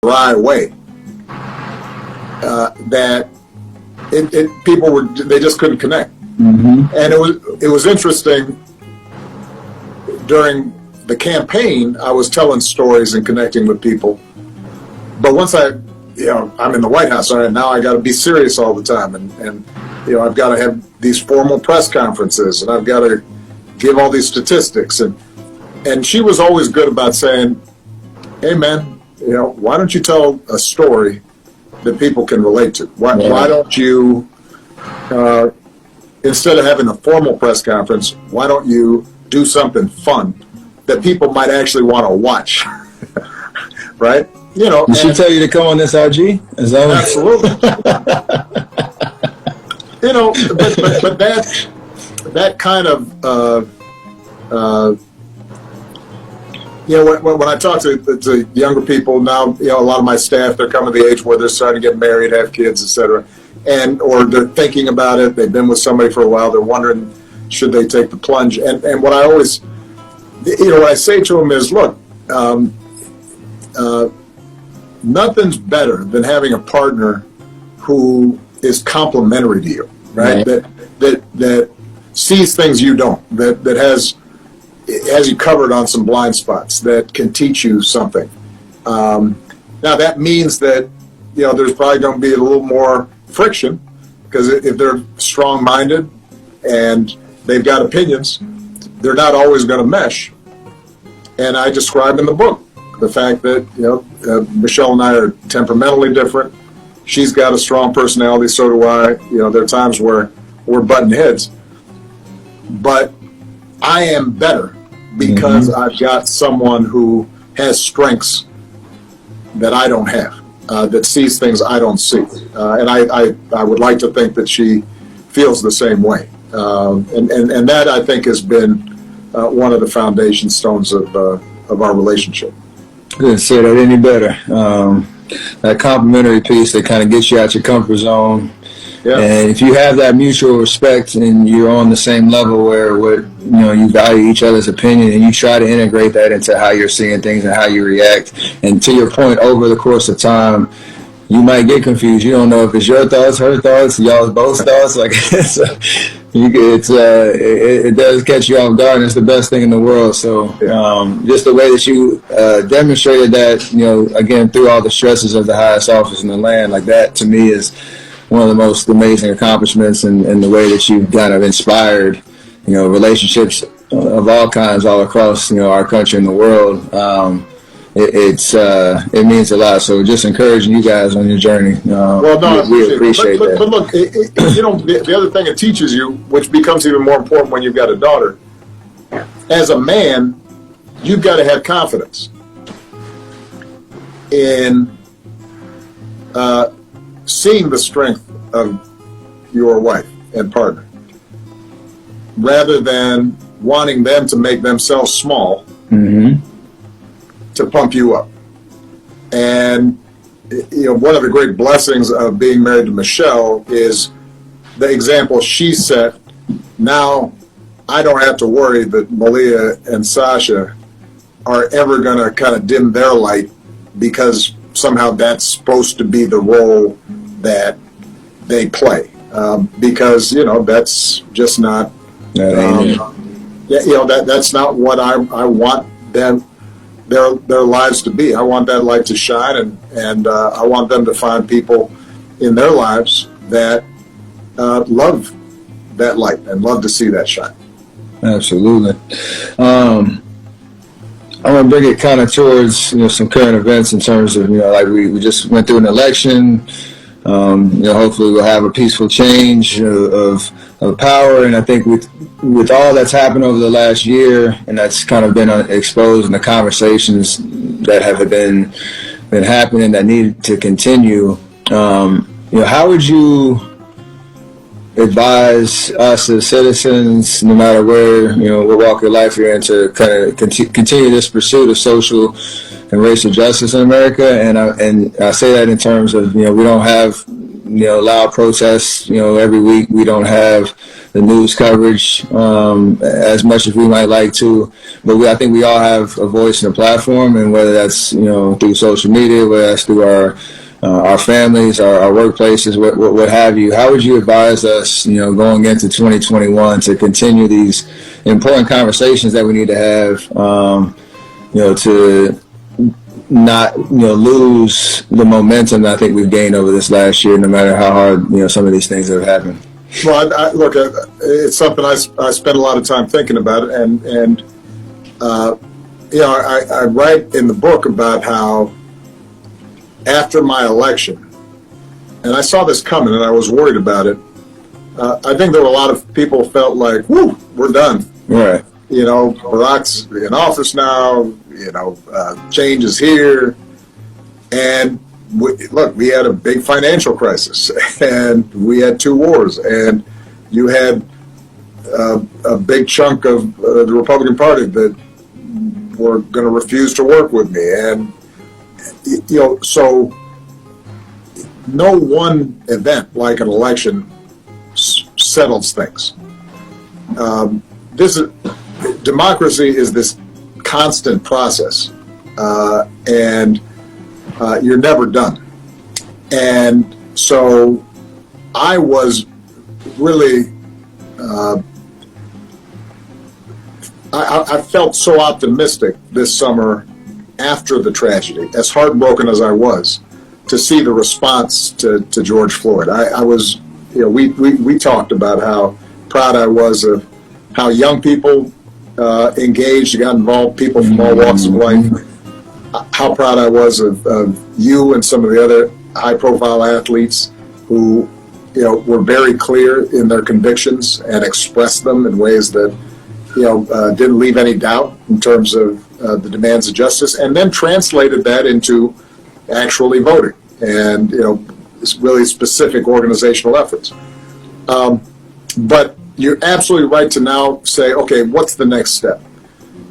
dry way. That people they just couldn't connect. And it was interesting. During the campaign, I was telling stories and connecting with people. But once I'm in the White House, all right, now I got to be serious all the time, and I've got to have these formal press conferences, and I've got to give all these statistics, and she was always good about saying, "Hey, man, why don't you tell a story that people can relate to? Why don't you, instead of having a formal press conference, why don't you do something fun that people might actually want to watch?" Right? Did she tell you to come on this RG? Absolutely. But that kind of when I talk to younger people now, a lot of my staff, they're coming to the age where they're starting to get married, have kids, etc., or they're thinking about it. They've been with somebody for a while. They're wondering, should they take the plunge? And what I always, what I say to them is, look, nothing's better than having a partner who is complementary to you, right? That sees things you don't, that has you covered on some blind spots, that can teach you something. Now that means that there's probably going to be a little more friction, because if they're strong-minded and they've got opinions, they're not always going to mesh. And I describe in the book the fact that Michelle and I are temperamentally different. She's got a strong personality, so do I. There are times where we're butting heads, but I am better because I've got someone who has strengths that I don't have, that sees things I don't see, and I would like to think that she feels the same way, and that I think has been one of the foundation stones of our relationship. Couldn't say that any better. That complimentary piece that kind of gets you out your comfort zone. Yeah. And if you have that mutual respect and you're on the same level where you value each other's opinion, and you try to integrate that into how you're seeing things and how you react. And to your point, over the course of time, you might get confused. You don't know if it's your thoughts, her thoughts, y'all's both thoughts. Like it does catch you off guard, and it's the best thing in the world. So just the way that you demonstrated that, again, through all the stresses of the highest office in the land, like that to me is one of the most amazing accomplishments, and the way that you've kind of inspired, relationships of all kinds all across, our country and the world. It means a lot. So just encouraging you guys on your journey. We appreciate that. But look, the other thing it teaches you, which becomes even more important when you've got a daughter, as a man, you've got to have confidence in seeing the strength of your wife and partner, rather than wanting them to make themselves small to pump you up. And one of the great blessings of being married to Michelle is the example she set. Now I don't have to worry that Malia and Sasha are ever going to kind of dim their light, because somehow that's supposed to be the role that they play, because that's just not that's not what I want them their lives to be. I want that light to shine, and I want them to find people in their lives that love that light and love to see that shine. Absolutely. I want to bring it kind of towards some current events in terms of like we just went through an election. Hopefully we'll have a peaceful change of power, and I think with all that's happened over the last year, and that's kind of been exposed in the conversations that have been happening that need to continue. How would you advise us as citizens, no matter where what walk of life you're in, to kind of continue this pursuit of social and racial justice in America? And I say that in terms of we don't have loud protests. Every week we don't have the news coverage as much as we might like to, but I think we all have a voice and a platform, and whether that's through social media, whether that's through our families, our workplaces, what have you. How would you advise us, going into 2021, to continue these important conversations that we need to have, to not lose the momentum that I think we've gained over this last year, no matter how hard some of these things have happened? Well, look, it's something I spend a lot of time thinking about it, and I write in the book about how after my election, and I saw this coming, and I was worried about it. I think there were a lot of people who felt like, "Whoo, we're done." Right. Barack's in office now. Change is here, and we had a big financial crisis, and we had 2 wars, and you had a big chunk of the Republican Party that were going to refuse to work with me, and so no one event like an election settles things. Democracy is this constant process, and you're never done. And so I was really, I felt so optimistic this summer after the tragedy, as heartbroken as I was, to see the response to George Floyd. I was, we talked about how proud I was of how young people engaged, got involved, people from all walks of life. How proud I was of you and some of the other high-profile athletes who, were very clear in their convictions and expressed them in ways that, didn't leave any doubt in terms of the demands of justice, and then translated that into actually voting and, really specific organizational efforts. But you're absolutely right to now say, okay, what's the next step?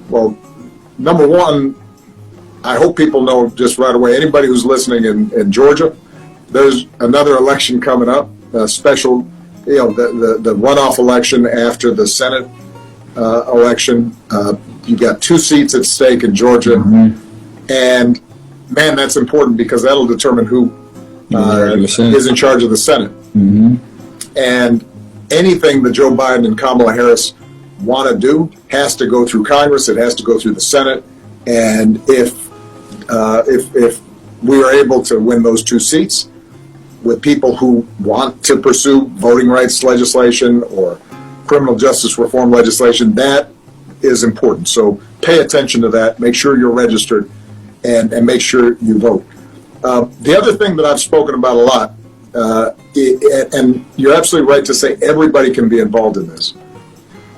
Well, number one, I hope people know just right away, anybody who's listening in Georgia, there's another election coming up, a special, the runoff election after the Senate election. You've got 2 seats at stake in Georgia. Mm-hmm. And, man, that's important because that'll determine who is in charge of the Senate. Mm-hmm. And anything that Joe Biden and Kamala Harris want to do has to go through Congress. It has to go through the Senate. And if we are able to win those 2 seats with people who want to pursue voting rights legislation or criminal justice reform legislation, that is important. So pay attention to that. Make sure you're registered and make sure you vote. The other thing that I've spoken about a lot, and you're absolutely right to say everybody can be involved in this,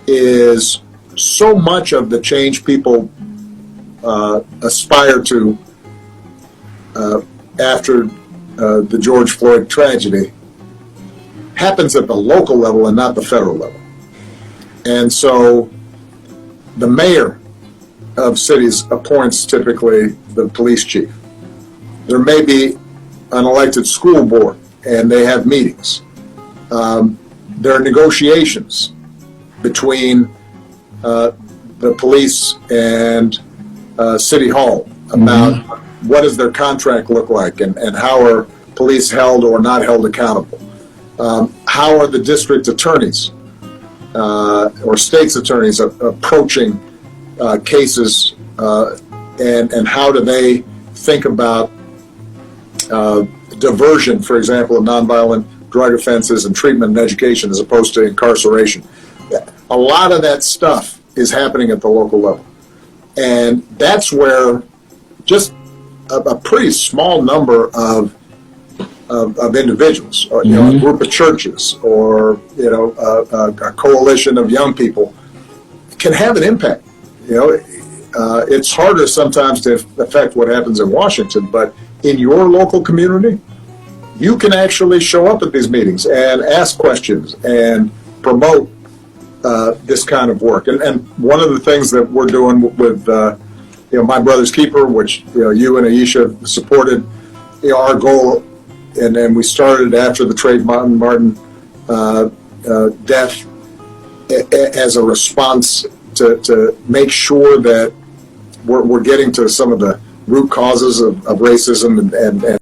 is so much of the change people aspire to after the George Floyd tragedy happens at the local level and not the federal level. And so the mayor of cities appoints typically the police chief. There may be an elected school board and they have meetings. There are negotiations between the police and City Hall about what does their contract look like and how are police held or not held accountable. How are the district attorneys or state's attorneys approaching cases and how do they think about diversion, for example, of nonviolent drug offenses and treatment and education as opposed to incarceration. A lot of that stuff is happening at the local level. And that's where just a pretty small number of individuals, or, a group of churches, or a coalition of young people can have an impact. It's harder sometimes to affect what happens in Washington, but in your local community, you can actually show up at these meetings and ask questions and promote this kind of work. And one of the things that we're doing with My Brother's Keeper, which you and Aisha supported, our goal and then we started after the Trayvon Martin death as a response to make sure that we're getting to some of the root causes of racism and